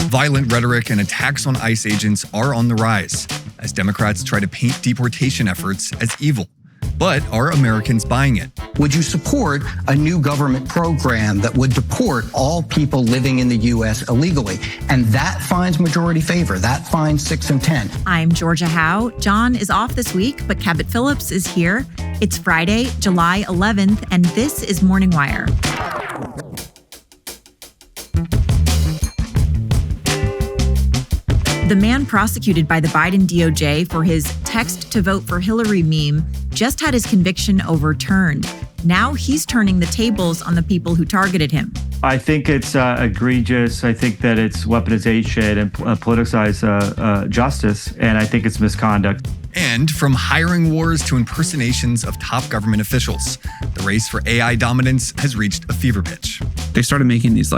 Violent rhetoric and attacks on ICE agents are on the rise as Democrats try to paint deportation efforts as evil. But are Americans buying it? Would you support a new government program that would deport all people living in the U.S. illegally? And that finds majority favor. That finds 6 and 10. I'm Georgia Howe. John is off this week, but Cabot Phillips is here. It's Friday, July 11th, and this is Morning Wire. The man prosecuted by the Biden DOJ for his text to vote for Hillary meme just had his conviction overturned. Now he's turning the tables on the people who targeted him. I think it's egregious. I think that it's weaponization and politicized justice, and I think it's misconduct. And from hiring wars to impersonations of top government officials, the race for AI dominance has reached a fever pitch. They started making these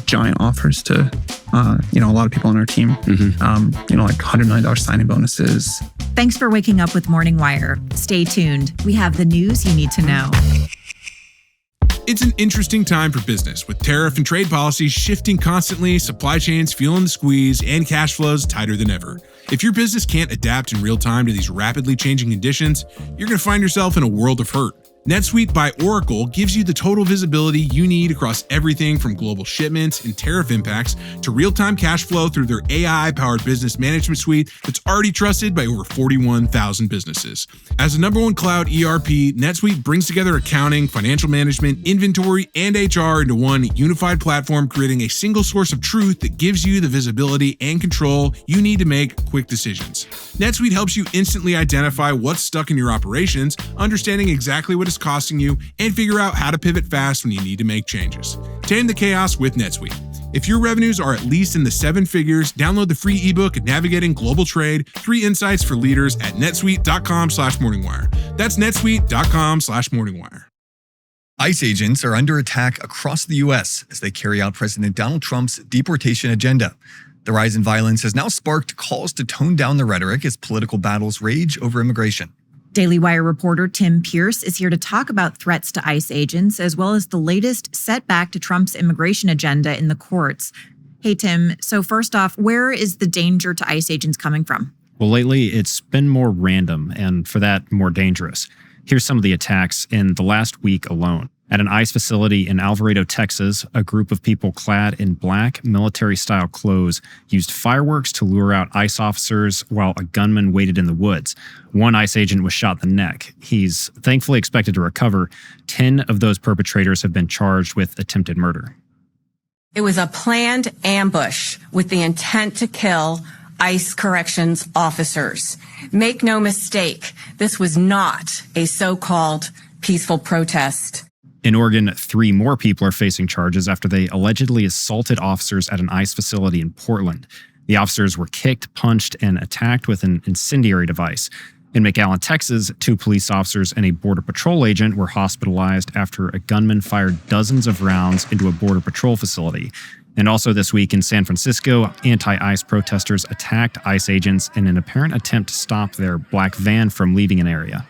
giant offers to, a lot of people on our team, like $100 million signing bonuses. Thanks for waking up with Morning Wire. Stay tuned. We have the news you need to know. It's an interesting time for business, with tariff and trade policies shifting constantly, supply chains feeling the squeeze, and cash flows tighter than ever. If your business can't adapt in real time to these rapidly changing conditions, you're going to find yourself in a world of hurt. NetSuite by Oracle gives you the total visibility you need across everything from global shipments and tariff impacts to real-time cash flow through their AI-powered business management suite that's already trusted by over 41,000 businesses. As the #1 cloud ERP, NetSuite brings together accounting, financial management, inventory, and HR into one unified platform, creating a single source of truth that gives you the visibility and control you need to make quick decisions. NetSuite helps you instantly identify what's stuck in your operations, understanding exactly what is costing you, and figure out how to pivot fast when you need to make changes. Tame the chaos with NetSuite. If your revenues are at least in the 7 figures, download the free ebook Navigating Global Trade: 3 Insights for Leaders at netsuite.com/morningwire. That's netsuite.com/morningwire. ICE agents are under attack across the U.S. as they carry out President Donald Trump's deportation agenda. The rise in violence has now sparked calls to tone down the rhetoric as political battles rage over immigration. Daily Wire reporter Tim Pierce is here to talk about threats to ICE agents, as well as the latest setback to Trump's immigration agenda in the courts. Hey, Tim, so first off, where is the danger to ICE agents coming from? Well, lately, it's been more random, and for that, more dangerous. Here's some of the attacks in the last week alone. At an ICE facility in Alvarado, Texas, a group of people clad in black military-style clothes used fireworks to lure out ICE officers while a gunman waited in the woods. One ICE agent was shot in the neck. He's thankfully expected to recover. 10 of those perpetrators have been charged with attempted murder. It was a planned ambush with the intent to kill ICE corrections officers. Make no mistake, this was not a so-called peaceful protest. In Oregon, 3 more people are facing charges after they allegedly assaulted officers at an ICE facility in Portland. The officers were kicked, punched, and attacked with an incendiary device. In McAllen, Texas, 2 police officers and a Border Patrol agent were hospitalized after a gunman fired dozens of rounds into a Border Patrol facility. And also this week in San Francisco, anti-ICE protesters attacked ICE agents in an apparent attempt to stop their black van from leaving an area.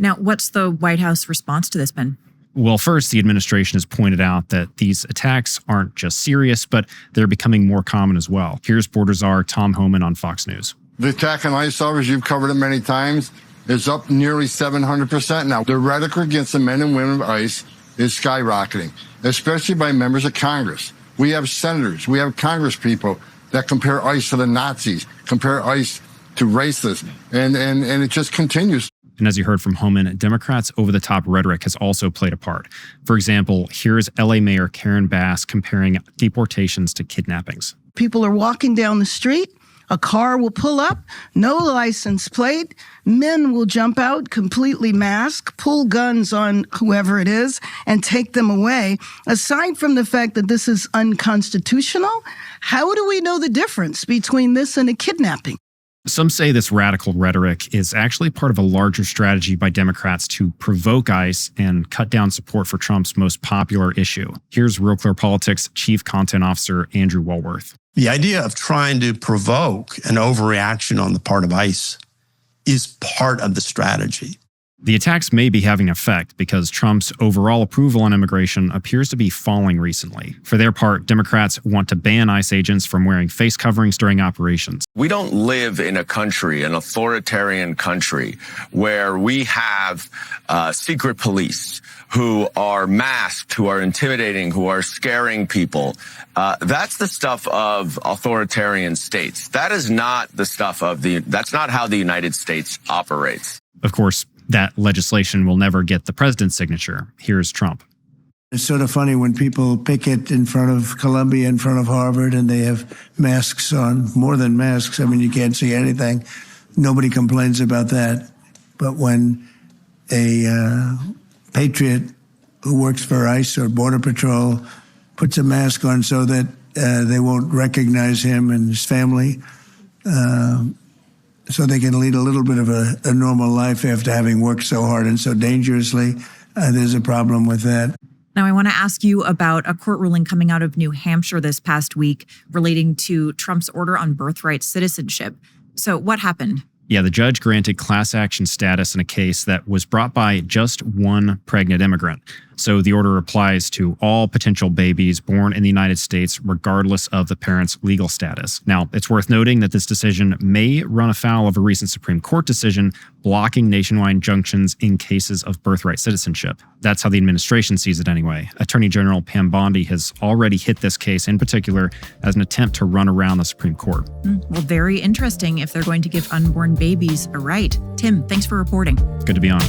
Now, what's the White House response to this been? Well, first, the administration has pointed out that these attacks aren't just serious, but they're becoming more common as well. Here's Border Czar Tom Homan on Fox News. The attack on ICE officers, you've covered it many times, is up nearly 700% now. The rhetoric against the men and women of ICE is skyrocketing, especially by members of Congress. We have senators, we have Congress people that compare ICE to the Nazis, compare ICE to racists, and it just continues. And as you heard from Homan, Democrats' over-the-top rhetoric has also played a part. For example, here's LA Mayor Karen Bass comparing deportations to kidnappings. People are walking down the street, a car will pull up, no license plate, men will jump out completely masked, pull guns on whoever it is, and take them away. Aside from the fact that this is unconstitutional, how do we know the difference between this and a kidnapping? Some say this radical rhetoric is actually part of a larger strategy by Democrats to provoke ICE and cut down support for Trump's most popular issue. Here's Real Clear Politics Chief Content Officer Andrew Walworth. The idea of trying to provoke an overreaction on the part of ICE is part of the strategy. The attacks may be having effect because Trump's overall approval on immigration appears to be falling recently. For their part, Democrats want to ban ICE agents from wearing face coverings during operations. We don't live in a country, an authoritarian country, where we have secret police who are masked, who are intimidating, who are scaring people. That's the stuff of authoritarian states. That is not the stuff that's not how the United States operates. Of course, that legislation will never get the president's signature. Here's Trump. It's sort of funny when people picket in front of Columbia, in front of Harvard, and they have masks on, more than masks. I mean, you can't see anything. Nobody complains about that. But when a patriot who works for ICE or Border Patrol puts a mask on so that they won't recognize him and his family, so they can lead a little bit of a normal life after having worked so hard and so dangerously, there's a problem with that. Now, I want to ask you about a court ruling coming out of New Hampshire this past week relating to Trump's order on birthright citizenship. So what happened? Yeah, the judge granted class action status in a case that was brought by just one pregnant immigrant. So the order applies to all potential babies born in the United States, regardless of the parent's legal status. Now, it's worth noting that this decision may run afoul of a recent Supreme Court decision blocking nationwide injunctions in cases of birthright citizenship. That's how the administration sees it anyway. Attorney General Pam Bondi has already hit this case in particular as an attempt to run around the Supreme Court. Well, very interesting if they're going to give unborn babies a right. Tim, thanks for reporting. Good to be on.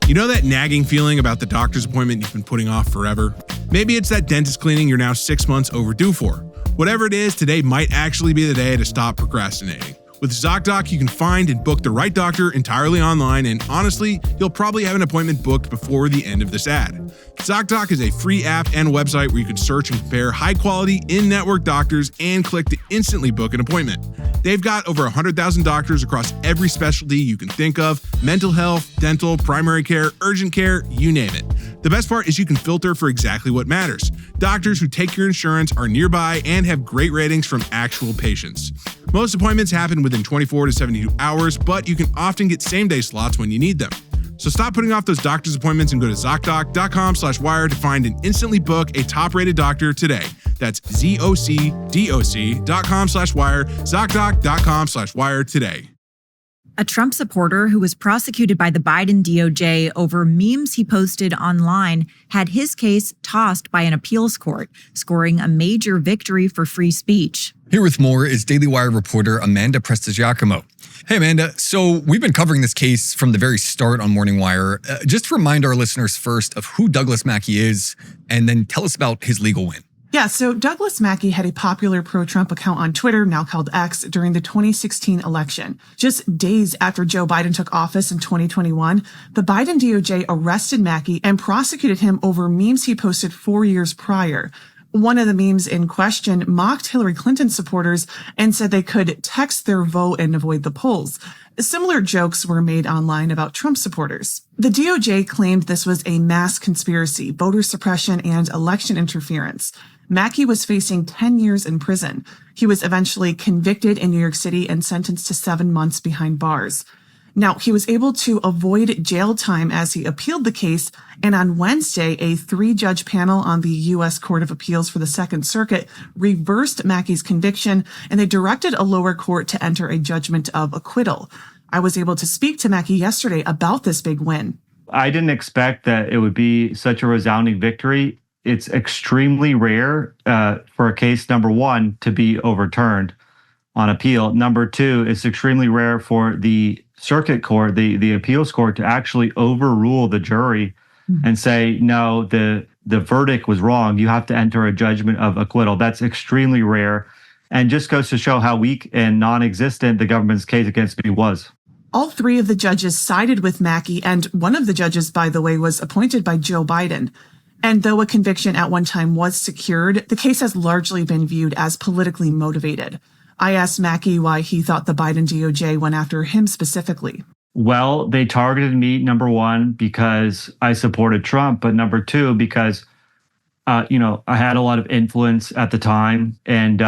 You know that nagging feeling about the doctor's appointment you've been putting off forever? Maybe it's that dentist cleaning you're now 6 months overdue for. Whatever it is, today might actually be the day to stop procrastinating. With ZocDoc, you can find and book the right doctor entirely online, and honestly, you'll probably have an appointment booked before the end of this ad. ZocDoc is a free app and website where you can search and compare high-quality, in-network doctors and click to instantly book an appointment. They've got over 100,000 doctors across every specialty you can think of: mental health, dental, primary care, urgent care, you name it. The best part is you can filter for exactly what matters. Doctors who take your insurance are nearby and have great ratings from actual patients. Most appointments happen within 24 to 72 hours, but you can often get same-day slots when you need them. So stop putting off those doctor's appointments and go to ZocDoc.com/wire to find and instantly book a top-rated doctor today. That's ZocDoc.com/wire, ZocDoc.com/wire today. A Trump supporter who was prosecuted by the Biden DOJ over memes he posted online had his case tossed by an appeals court, scoring a major victory for free speech. Here with more is Daily Wire reporter Amanda Prestigiacomo. Hey, Amanda. So we've been covering this case from the very start on Morning Wire. Just to remind our listeners first of who Douglas Mackey is, and then tell us about his legal win. Yeah, so Douglas Mackey had a popular pro-Trump account on Twitter, now called X, during the 2016 election. Just days after Joe Biden took office in 2021, the Biden DOJ arrested Mackey and prosecuted him over memes he posted 4 years prior. One of the memes in question mocked Hillary Clinton supporters and said they could text their vote and avoid the polls. Similar jokes were made online about Trump supporters. The DOJ claimed this was a mass conspiracy, voter suppression, and election interference. Mackey was facing 10 years in prison. He was eventually convicted in New York City and sentenced to 7 months behind bars. Now, he was able to avoid jail time as he appealed the case, and on Wednesday, a 3-judge panel on the U.S. Court of Appeals for the Second Circuit reversed Mackey's conviction, and they directed a lower court to enter a judgment of acquittal. I was able to speak to Mackey yesterday about this big win. I didn't expect that it would be such a resounding victory. It's extremely rare for a case, number one, to be overturned on appeal. Number two, it's extremely rare for the circuit court, the appeals court, to actually overrule the jury and say, no, the verdict was wrong. You have to enter a judgment of acquittal. That's extremely rare and just goes to show how weak and non-existent the government's case against me was. All 3 of the judges sided with Mackey, and one of the judges, by the way, was appointed by Joe Biden. And though a conviction at one time was secured, the case has largely been viewed as politically motivated. I asked Mackey why he thought the Biden DOJ went after him specifically. Well, they targeted me, number one, because I supported Trump, but number two, because, I had a lot of influence at the time. And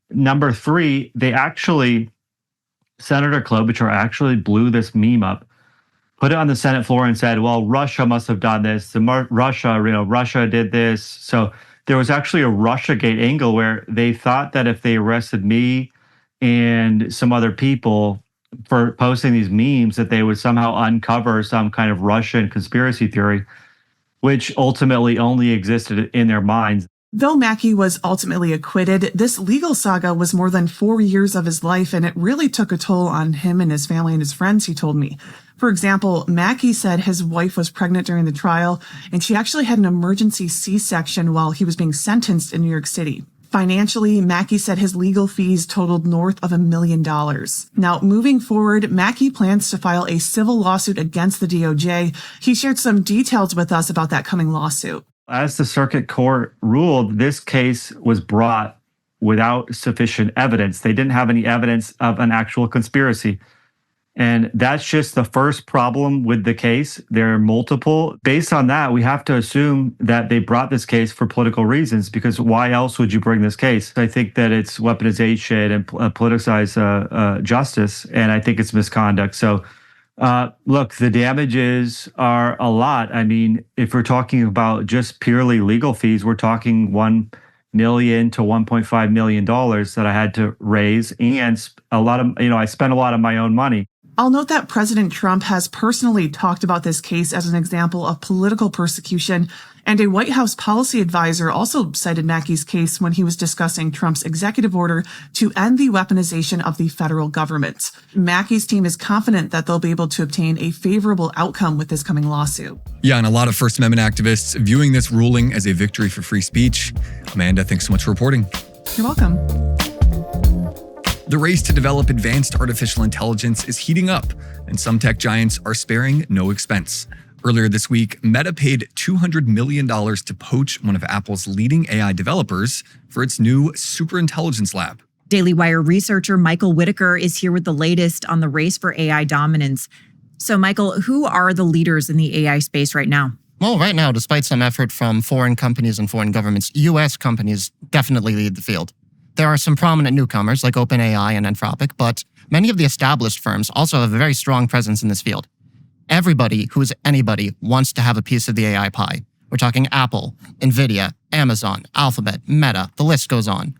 number three, Senator Klobuchar actually blew this meme up put it on the Senate floor and said, well, Russia must have done this. Russia did this. So there was actually a Russiagate angle where they thought that if they arrested me and some other people for posting these memes, that they would somehow uncover some kind of Russian conspiracy theory, which ultimately only existed in their minds. Though Mackey was ultimately acquitted, this legal saga was more than 4 years of his life, and it really took a toll on him and his family and his friends, he told me. For example, Mackey said his wife was pregnant during the trial, and she actually had an emergency C-section while he was being sentenced in New York City. Financially, Mackey said his legal fees totaled north of $1 million. Now, moving forward, Mackey plans to file a civil lawsuit against the DOJ. He shared some details with us about that coming lawsuit. As the circuit court ruled, this case was brought without sufficient evidence. They didn't have any evidence of an actual conspiracy. And that's just the first problem with the case. There are multiple. Based on that, we have to assume that they brought this case for political reasons, because why else would you bring this case? I think that it's weaponization and politicized justice, and I think it's misconduct. So look, the damages are a lot. I mean, if we're talking about just purely legal fees, we're talking $1 million to $1.5 million that I had to raise, and I spent a lot of my own money. I'll note that President Trump has personally talked about this case as an example of political persecution, and a White House policy advisor also cited Mackey's case when he was discussing Trump's executive order to end the weaponization of the federal government. Mackey's team is confident that they'll be able to obtain a favorable outcome with this coming lawsuit. Yeah, and a lot of First Amendment activists viewing this ruling as a victory for free speech. Amanda, thanks so much for reporting. You're welcome. The race to develop advanced artificial intelligence is heating up, and some tech giants are sparing no expense. Earlier this week, Meta paid $200 million to poach one of Apple's leading AI developers for its new superintelligence lab. Daily Wire researcher Michael Whitaker is here with the latest on the race for AI dominance. So, Michael, who are the leaders in the AI space right now? Well, right now, despite some effort from foreign companies and foreign governments, U.S. companies definitely lead the field. There are some prominent newcomers like OpenAI and Anthropic, but many of the established firms also have a very strong presence in this field. Everybody who's anybody wants to have a piece of the AI pie. We're talking Apple, NVIDIA, Amazon, Alphabet, Meta, the list goes on.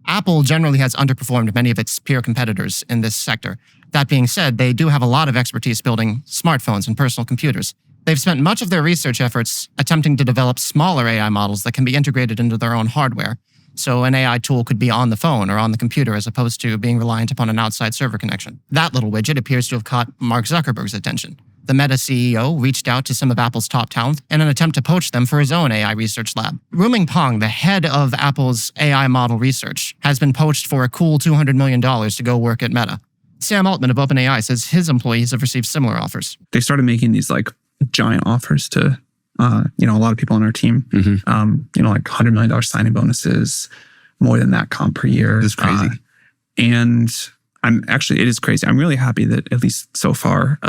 Apple generally has underperformed many of its peer competitors in this sector. That being said, they do have a lot of expertise building smartphones and personal computers. They've spent much of their research efforts attempting to develop smaller AI models that can be integrated into their own hardware. So an AI tool could be on the phone or on the computer as opposed to being reliant upon an outside server connection. That little widget appears to have caught Mark Zuckerberg's attention. The Meta CEO reached out to some of Apple's top talent in an attempt to poach them for his own AI research lab. Ruming Pong, the head of Apple's AI model research, has been poached for a cool $200 million to go work at Meta. Sam Altman of OpenAI says his employees have received similar offers. They started making these giant offers to a lot of people on our team, $100 million signing bonuses, more than that comp per year. It's crazy. And it is crazy. I'm really happy that at least so far,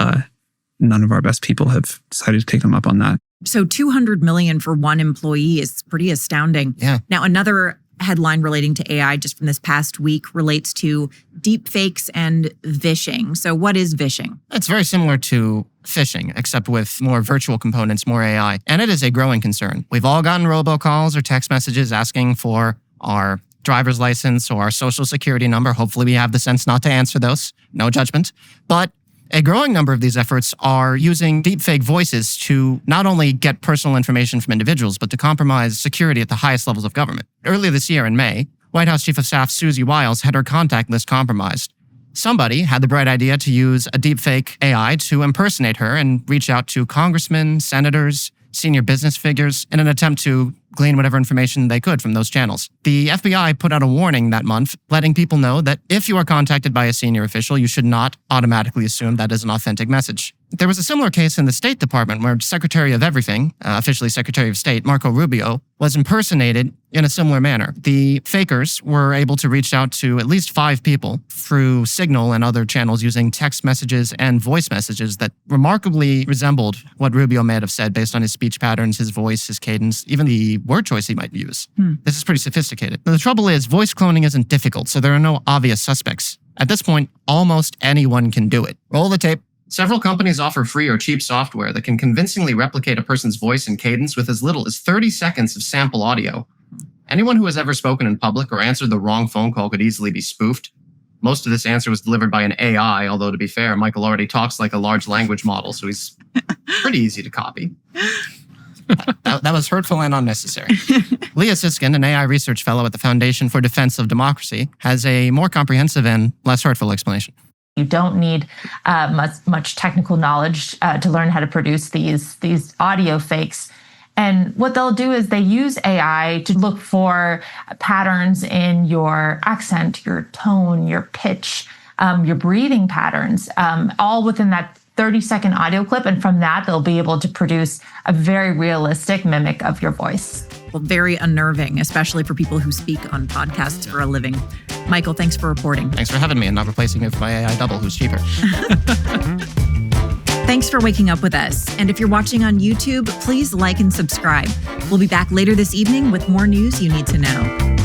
none of our best people have decided to take them up on that. So $200 million for one employee is pretty astounding. Yeah. Now, another headline relating to AI just from this past week relates to deepfakes and vishing. So what is vishing? It's very similar to phishing, except with more virtual components, more AI. And it is a growing concern. We've all gotten robocalls or text messages asking for our driver's license or our social security number. Hopefully we have the sense not to answer those. No judgment. But a growing number of these efforts are using deepfake voices to not only get personal information from individuals, but to compromise security at the highest levels of government. Earlier this year in May, White House Chief of Staff Susie Wiles had her contact list compromised. Somebody had the bright idea to use a deepfake AI to impersonate her and reach out to congressmen, senators, senior business figures in an attempt to glean whatever information they could from those channels. The FBI put out a warning that month, letting people know that if you are contacted by a senior official, you should not automatically assume that is an authentic message. There was a similar case in the State Department where Secretary of Everything, officially Secretary of State, Marco Rubio, was impersonated in a similar manner. The fakers were able to reach out to at least 5 people through Signal and other channels using text messages and voice messages that remarkably resembled what Rubio may have said based on his speech patterns, his voice, his cadence, even the word choice he might use. This is pretty sophisticated. But the trouble is, voice cloning isn't difficult, so there are no obvious suspects. At this point, almost anyone can do it. Roll the tape, Several companies offer free or cheap software that can convincingly replicate a person's voice and cadence with as little as 30 seconds of sample audio. Anyone who has ever spoken in public or answered the wrong phone call could easily be spoofed. Most of this answer was delivered by an AI, although to be fair, Michael already talks like a large language model, so he's pretty easy to copy. That was hurtful and unnecessary. Leah Siskin, an AI research fellow at the Foundation for Defense of Democracy, has a more comprehensive and less hurtful explanation. You don't need much technical knowledge to learn how to produce these audio fakes. And what they'll do is they use AI to look for patterns in your accent, your tone, your pitch, your breathing patterns, all within that 30-second audio clip. And from that, they'll be able to produce a very realistic mimic of your voice. Well, very unnerving, especially for people who speak on podcasts for a living. Michael, thanks for reporting. Thanks for having me and not replacing me with my AI double who's cheaper. Thanks for waking up with us. And if you're watching on YouTube, please like and subscribe. We'll be back later this evening with more news you need to know.